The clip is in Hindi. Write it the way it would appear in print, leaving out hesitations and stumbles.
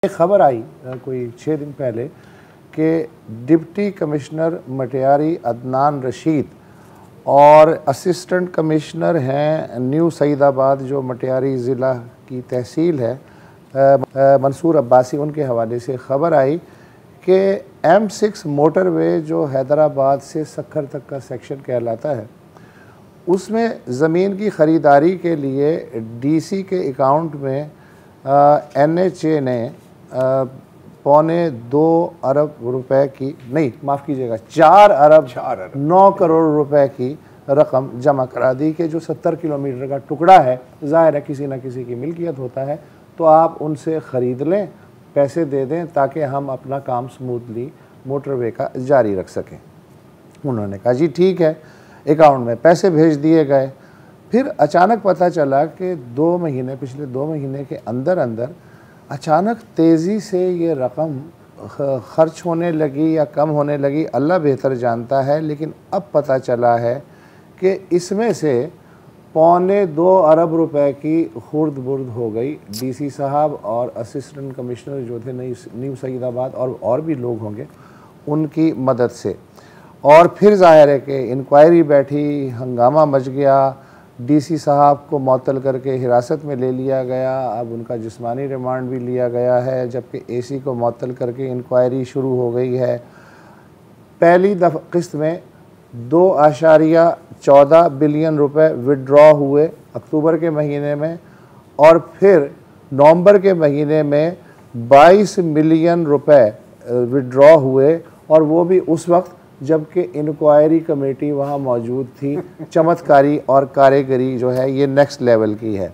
खबर आई कोई 6 दिन पहले कि डिप्टी कमिश्नर मटियारी अदनान रशीद और असिस्टेंट कमिश्नर हैं न्यू सईदाबाद जो मटियारी ज़िला की तहसील है मंसूर अब्बासी, उनके हवाले से ख़बर आई कि M6 मोटरवे जो हैदराबाद से सक्खर तक का सेक्शन कहलाता है, उसमें ज़मीन की ख़रीदारी के लिए DC के अकाउंट में NHA ने 2.25 अरब रुपए की, नहीं माफ़ कीजिएगा, 4 अरब 9 करोड़ रुपए की रकम जमा करा दी कि जो 70 किलोमीटर का टुकड़ा है, ज़ाहिर है किसी न किसी की मिल्कियत होता है, तो आप उनसे ख़रीद लें, पैसे दे दें ताकि हम अपना काम स्मूथली मोटरवे का जारी रख सकें। उन्होंने कहा जी ठीक है, अकाउंट में पैसे भेज दिए गए। फिर अचानक पता चला कि पिछले 2 महीने के अंदर अंदर अचानक तेज़ी से ये रकम ख़र्च होने लगी या कम होने लगी, अल्लाह बेहतर जानता है। लेकिन अब पता चला है कि इसमें से 2.25 अरब रुपए की खुर्द बुर्द हो गई DC साहब और असिस्टेंट कमिश्नर जो थे न्यू सईदाबाद और भी लोग होंगे उनकी मदद से। और फिर ज़ाहिर है कि इंक्वायरी बैठी, हंगामा मच गया, DC साहब को मुअत्तल करके हिरासत में ले लिया गया। अब उनका जिस्मानी रिमांड भी लिया गया है, जबकि AC को मुअत्तल करके इंक्वायरी शुरू हो गई है। पहली किस्त में 2.14 बिलियन रुपए विड्रॉ हुए अक्टूबर के महीने में, और फिर नवंबर के महीने में 22 मिलियन रुपए विड्रॉ हुए, और वो भी उस वक्त जबकि इंक्वायरी कमेटी वहाँ मौजूद थी। चमत्कारी और कारीगरी जो है ये नेक्स्ट लेवल की है।